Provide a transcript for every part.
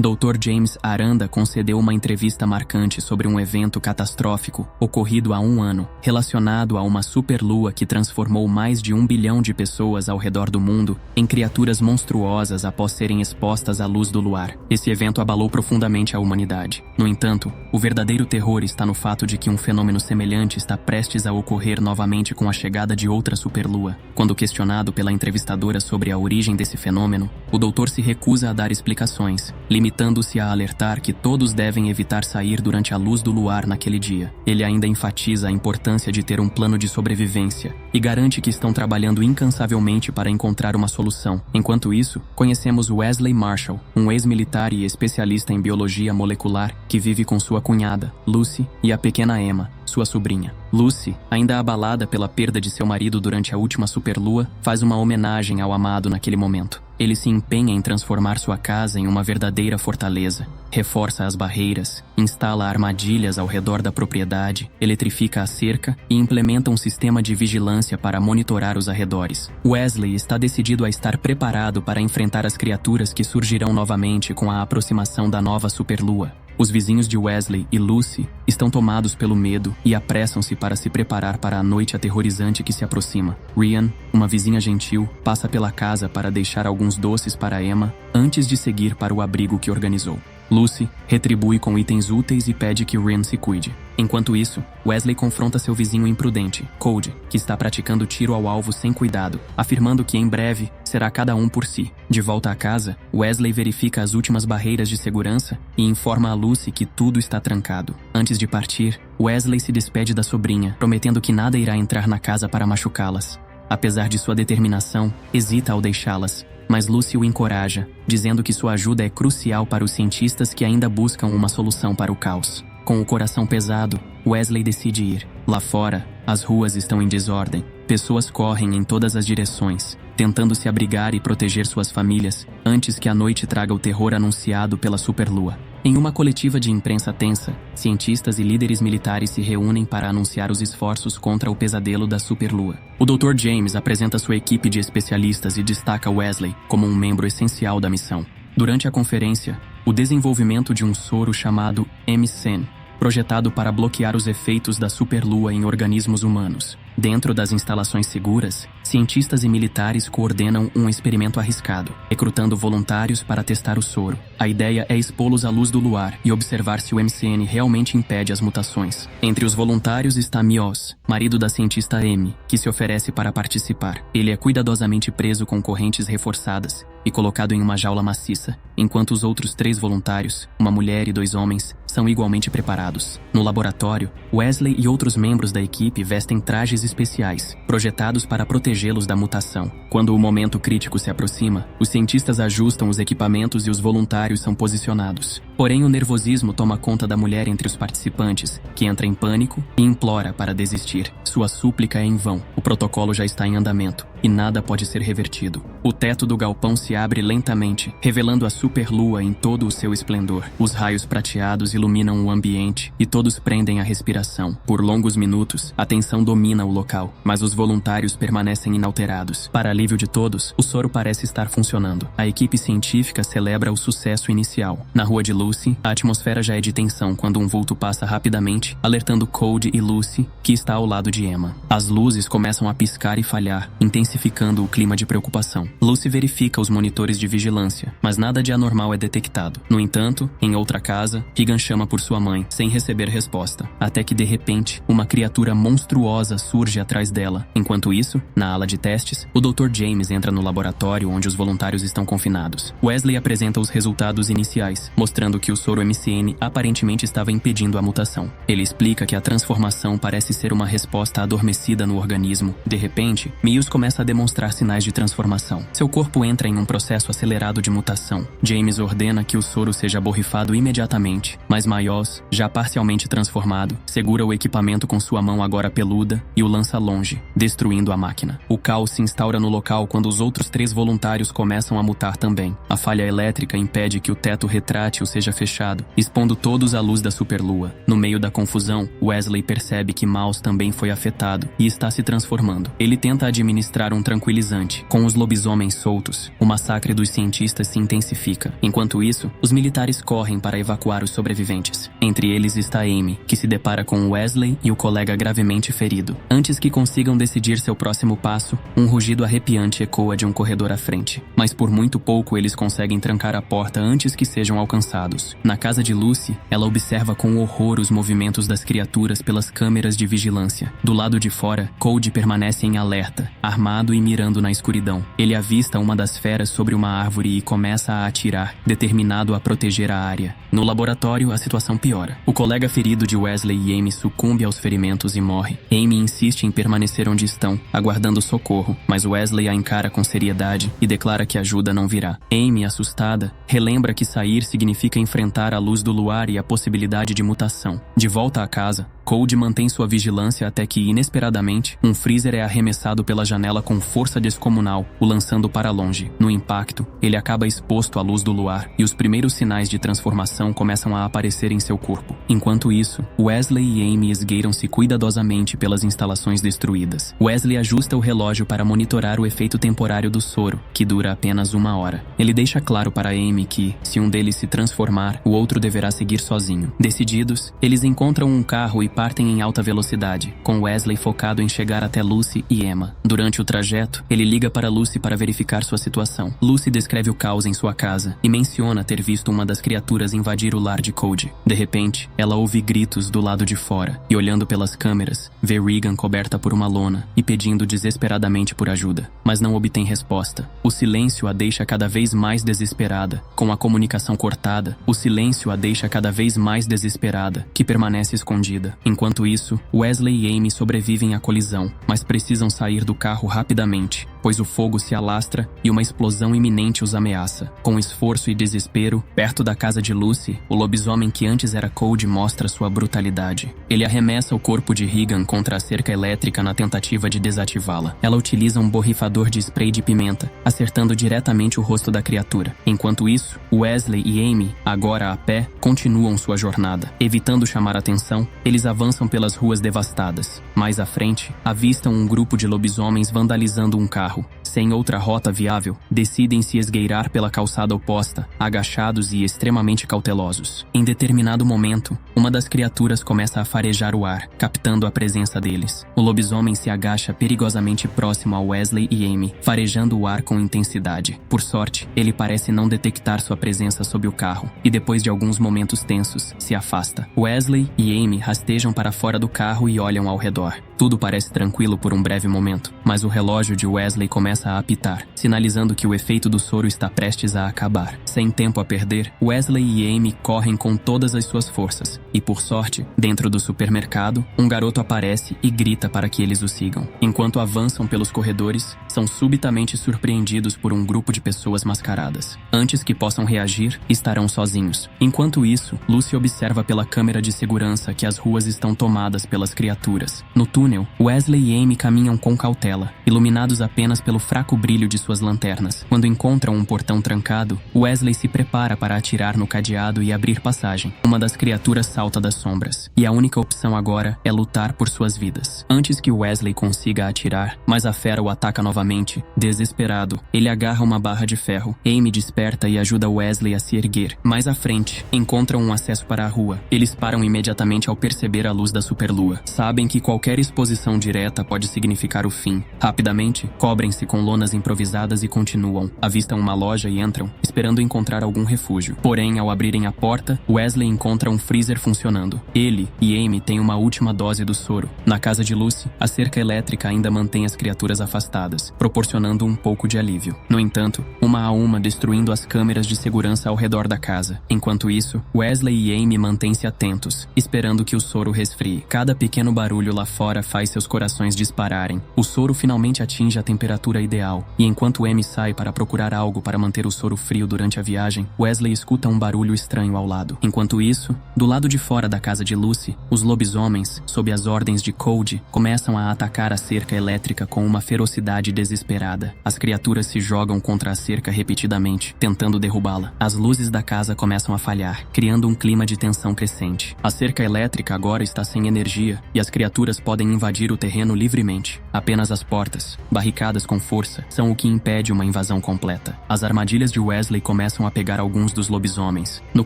Dr. James Aranda concedeu uma entrevista marcante sobre um evento catastrófico ocorrido há 1 ano, relacionado a uma superlua que transformou mais de 1 bilhão de pessoas ao redor do mundo em criaturas monstruosas após serem expostas à luz do luar. Esse evento abalou profundamente a humanidade. No entanto, o verdadeiro terror está no fato de que um fenômeno semelhante está prestes a ocorrer novamente com a chegada de outra superlua. Quando questionado pela entrevistadora sobre a origem desse fenômeno, o doutor se recusa a dar explicações, limitando-se a alertar que todos devem evitar sair durante a luz do luar naquele dia. Ele ainda enfatiza a importância de ter um plano de sobrevivência e garante que estão trabalhando incansavelmente para encontrar uma solução. Enquanto isso, conhecemos Wesley Marshall, um ex-militar e especialista em biologia molecular que vive com sua cunhada, Lucy, e a pequena Emma, sua sobrinha. Lucy, ainda abalada pela perda de seu marido durante a última superlua, faz uma homenagem ao amado naquele momento. Ele se empenha em transformar sua casa em uma verdadeira fortaleza, reforça as barreiras, instala armadilhas ao redor da propriedade, eletrifica a cerca e implementa um sistema de vigilância para monitorar os arredores. Wesley está decidido a estar preparado para enfrentar as criaturas que surgirão novamente com a aproximação da nova superlua. Os vizinhos de Wesley e Lucy estão tomados pelo medo e apressam-se para se preparar para a noite aterrorizante que se aproxima. Ryan, uma vizinha gentil, passa pela casa para deixar alguns doces para Emma antes de seguir para o abrigo que organizou. Lucy retribui com itens úteis e pede que Ryan se cuide. Enquanto isso, Wesley confronta seu vizinho imprudente, Cody, que está praticando tiro ao alvo sem cuidado, afirmando que em breve será cada um por si. De volta à casa, Wesley verifica as últimas barreiras de segurança e informa a Lucy que tudo está trancado. Antes de partir, Wesley se despede da sobrinha, prometendo que nada irá entrar na casa para machucá-las. Apesar de sua determinação, hesita ao deixá-las, mas Lucy o encoraja, dizendo que sua ajuda é crucial para os cientistas que ainda buscam uma solução para o caos. Com o coração pesado, Wesley decide ir. Lá fora, as ruas estão em desordem. Pessoas correm em todas as direções, tentando se abrigar e proteger suas famílias antes que a noite traga o terror anunciado pela superlua. Em uma coletiva de imprensa tensa, cientistas e líderes militares se reúnem para anunciar os esforços contra o pesadelo da superlua. O Dr. James apresenta sua equipe de especialistas e destaca Wesley como um membro essencial da missão. Durante a conferência, o desenvolvimento de um soro chamado MSEN, projetado para bloquear os efeitos da superlua em organismos humanos. Dentro das instalações seguras, cientistas e militares coordenam um experimento arriscado, recrutando voluntários para testar o soro. A ideia é expô-los à luz do luar e observar se o MCN realmente impede as mutações. Entre os voluntários está Mios, marido da cientista Amy, que se oferece para participar. Ele é cuidadosamente preso com correntes reforçadas e colocado em uma jaula maciça, enquanto os outros 3 voluntários, uma mulher e 2 homens, são igualmente preparados. No laboratório, Wesley e outros membros da equipe vestem trajes especiais, projetados para protegê-los da mutação. Quando o momento crítico se aproxima, os cientistas ajustam os equipamentos e os voluntários são posicionados. Porém, o nervosismo toma conta da mulher entre os participantes, que entra em pânico e implora para desistir. Sua súplica é em vão. O protocolo já está em andamento e nada pode ser revertido. O teto do galpão se abre lentamente, revelando a superlua em todo o seu esplendor. Os raios prateados iluminam o ambiente e todos prendem a respiração. Por longos minutos, a tensão domina o local, mas os voluntários permanecem inalterados. Para alívio de todos, o soro parece estar funcionando. A equipe científica celebra o sucesso inicial. Na rua de Lucy, a atmosfera já é de tensão quando um vulto passa rapidamente, alertando Cody e Lucy, que está ao lado de Emma. As luzes começam a piscar e falhar, intensificando o clima de preocupação. Lucy verifica os monitores de vigilância, mas nada de anormal é detectado. No entanto, em outra casa, Regan chama por sua mãe, sem receber resposta, até que de repente, uma criatura monstruosa surge atrás dela. Enquanto isso, na ala de testes, o Dr. James entra no laboratório onde os voluntários estão confinados. Wesley apresenta os resultados iniciais, mostrando que o soro MCN aparentemente estava impedindo a mutação. Ele explica que a transformação parece ser uma resposta adormecida no organismo. De repente, Mios começa a demonstrar sinais de transformação. Seu corpo entra em um processo acelerado de mutação. James ordena que o soro seja borrifado imediatamente, mas Mios, já parcialmente transformado, segura o equipamento com sua mão agora peluda e o lança longe, destruindo a máquina. O caos se instaura no local quando os outros 3 voluntários começam a mutar também. A falha elétrica impede que o teto retrátil seja esteja fechado, expondo todos à luz da superlua. No meio da confusão, Wesley percebe que Miles também foi afetado e está se transformando. Ele tenta administrar um tranquilizante. Com os lobisomens soltos, o massacre dos cientistas se intensifica. Enquanto isso, os militares correm para evacuar os sobreviventes. Entre eles está Amy, que se depara com Wesley e o colega gravemente ferido. Antes que consigam decidir seu próximo passo, um rugido arrepiante ecoa de um corredor à frente. Mas por muito pouco eles conseguem trancar a porta antes que sejam alcançados. Na casa de Lucy, ela observa com horror os movimentos das criaturas pelas câmeras de vigilância. Do lado de fora, Cody permanece em alerta, armado e mirando na escuridão. Ele avista uma das feras sobre uma árvore e começa a atirar, determinado a proteger a área. No laboratório, a situação piora. O colega ferido de Wesley e Amy sucumbe aos ferimentos e morre. Amy insiste em permanecer onde estão, aguardando socorro, mas Wesley a encara com seriedade e declara que ajuda não virá. Amy, assustada, relembra que sair significa enfrentar a luz do luar e a possibilidade de mutação. De volta à casa, Cody mantém sua vigilância até que, inesperadamente, um freezer é arremessado pela janela com força descomunal, o lançando para longe. No impacto, ele acaba exposto à luz do luar e os primeiros sinais de transformação começam a aparecer em seu corpo. Enquanto isso, Wesley e Amy esgueiram-se cuidadosamente pelas instalações destruídas. Wesley ajusta o relógio para monitorar o efeito temporário do soro, que dura apenas 1 hora. Ele deixa claro para Amy que, se um deles se transformar, o outro deverá seguir sozinho. Decididos, eles encontram um carro e partem em alta velocidade, com Wesley focado em chegar até Lucy e Emma. Durante o trajeto, ele liga para Lucy para verificar sua situação. Lucy descreve o caos em sua casa e menciona ter visto uma das criaturas invadir o lar de Cody. De repente, ela ouve gritos do lado de fora e, olhando pelas câmeras, vê Regan coberta por uma lona e pedindo desesperadamente por ajuda, mas não obtém resposta. O silêncio a deixa cada vez mais desesperada. Com a comunicação cortada, o silêncio a deixa cada vez mais desesperada, que permanece escondida. Enquanto isso, Wesley e Amy sobrevivem à colisão, mas precisam sair do carro rapidamente, pois o fogo se alastra e uma explosão iminente os ameaça. Com esforço e desespero, perto da casa de Lucy, o lobisomem que antes era Cody mostra sua brutalidade. Ele arremessa o corpo de Regan contra a cerca elétrica na tentativa de desativá-la. Ela utiliza um borrifador de spray de pimenta, acertando diretamente o rosto da criatura. Enquanto isso, Wesley e Amy, agora a pé, continuam sua jornada. Evitando chamar atenção, eles avançam pelas ruas devastadas. Mais à frente, avistam um grupo de lobisomens vandalizando um carro. Sem outra rota viável, decidem se esgueirar pela calçada oposta, agachados e extremamente cautelosos. Em determinado momento, uma das criaturas começa a farejar o ar, captando a presença deles. O lobisomem se agacha perigosamente próximo a Wesley e Amy, farejando o ar com intensidade. Por sorte, ele parece não detectar sua presença sob o carro, e depois de alguns momentos tensos, se afasta. Wesley e Amy rastejam para fora do carro e olham ao redor. Tudo parece tranquilo por um breve momento, mas o relógio de Wesley começa a apitar, sinalizando que o efeito do soro está prestes a acabar. Sem tempo a perder, Wesley e Amy correm com todas as suas forças, e por sorte, dentro do supermercado, um garoto aparece e grita para que eles o sigam. Enquanto avançam pelos corredores, são subitamente surpreendidos por um grupo de pessoas mascaradas. Antes que possam reagir, estarão sozinhos. Enquanto isso, Lucy observa pela câmera de segurança que as ruas estão tomadas pelas criaturas. No túnel, Wesley e Amy caminham com cautela, iluminados apenas pelo fraco brilho de suas lanternas. Quando encontram um portão trancado, Wesley se prepara para atirar no cadeado e abrir passagem. Uma das criaturas salta das sombras, e a única opção agora é lutar por suas vidas. Antes que Wesley consiga atirar, mas a fera o ataca novamente. Desesperado, ele agarra uma barra de ferro. Amy desperta e ajuda Wesley a se erguer. Mais à frente, encontram um acesso para a rua. Eles param imediatamente ao perceber a luz da superlua. Sabem que qualquer exposição direta pode significar o fim. Rapidamente, cobrem-se com lonas improvisadas e continuam. Avistam uma loja e entram, esperando encontrar algum refúgio. Porém, ao abrirem a porta, Wesley encontra um freezer funcionando. Ele e Amy têm uma última dose do soro. Na casa de Lucy, a cerca elétrica ainda mantém as criaturas afastadas, proporcionando um pouco de alívio. No entanto, uma a uma destruindo as câmeras de segurança ao redor da casa. Enquanto isso, Wesley e Amy mantêm-se atentos, esperando que o soro resfrie. Cada pequeno barulho lá fora faz seus corações dispararem. O soro finalmente atinge a temperatura ideal, e enquanto Amy sai para procurar algo para manter o soro frio durante a viagem, Wesley escuta um barulho estranho ao lado. Enquanto isso, do lado de fora da casa de Lucy, os lobisomens, sob as ordens de Cody, começam a atacar a cerca elétrica com uma ferocidade desesperada. As criaturas se jogam contra a cerca repetidamente, tentando derrubá-la. As luzes da casa começam a falhar, criando um clima de tensão crescente. A cerca elétrica agora está sem energia, e as criaturas podem invadir o terreno livremente. Apenas as portas, barricadas com força, são o que impede uma invasão completa. As armadilhas de Wesley começam a pegar alguns dos lobisomens. No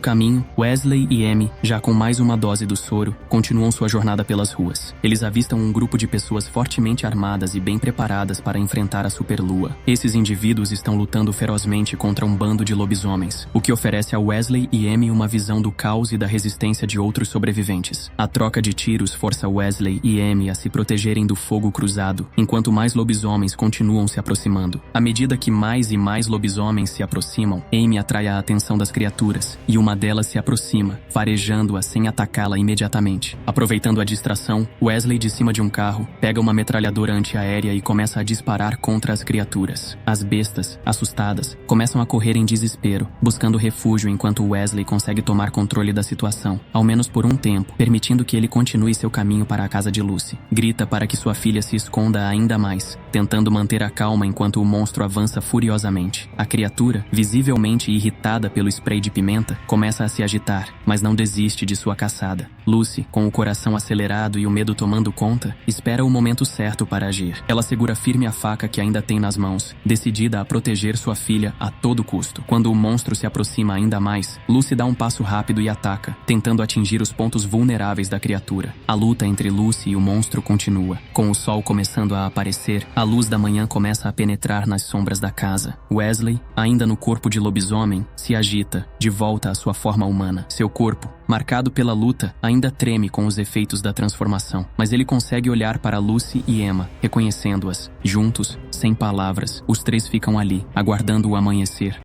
caminho, Wesley e Amy, já com mais uma dose do soro, continuam sua jornada pelas ruas. Eles avistam um grupo de pessoas fortemente armadas e bem preparadas para enfrentar a superlua. Esses indivíduos estão lutando ferozmente contra um bando de lobisomens, o que oferece a Wesley e Amy uma visão do caos e da resistência de outros sobreviventes. A troca de tiros força Wesley e Amy a se protegerem do fogo cruzado, enquanto mais lobisomens continuam se aproximando. À medida que mais e mais lobisomens se aproximam, Amy atrai a atenção das criaturas, e uma delas se aproxima, farejando-a sem atacá-la imediatamente. Aproveitando a distração, Wesley, de cima de um carro, pega uma metralhadora antiaérea e começa a disparar contra as criaturas. As bestas, assustadas, começam a correr em desespero, buscando refúgio enquanto Wesley consegue tomar controle da situação, ao menos por um tempo, permitindo que ele continue seu caminho para a casa de Lucy. Grita para que sua filha se esconda ainda mais, tentando manter a calma enquanto o monstro avança furiosamente. A criatura, visivelmente irritada pelo spray de pimenta, começa a se agitar, mas não desiste de sua caçada. Lucy, com o coração acelerado e o medo tomando conta, espera o momento certo para agir. Ela segura firme a faca que ainda tem nas mãos, decidida a proteger sua filha a todo custo. Quando o monstro se aproxima ainda mais, Lucy dá um passo rápido e ataca, tentando atingir os pontos vulneráveis da criatura. A luta entre Lucy e o monstro continua. Com o sol começando a aparecer, a luz da manhã começa a penetrar nas sombras da casa. Wesley, ainda no corpo de lobisomem, se agita, de volta à sua forma humana. Seu corpo, marcado pela luta, ainda treme com os efeitos da transformação, mas ele consegue olhar para Lucy e Emma, reconhecendo-as. Juntos, sem palavras, os três ficam ali, aguardando o amanhecer.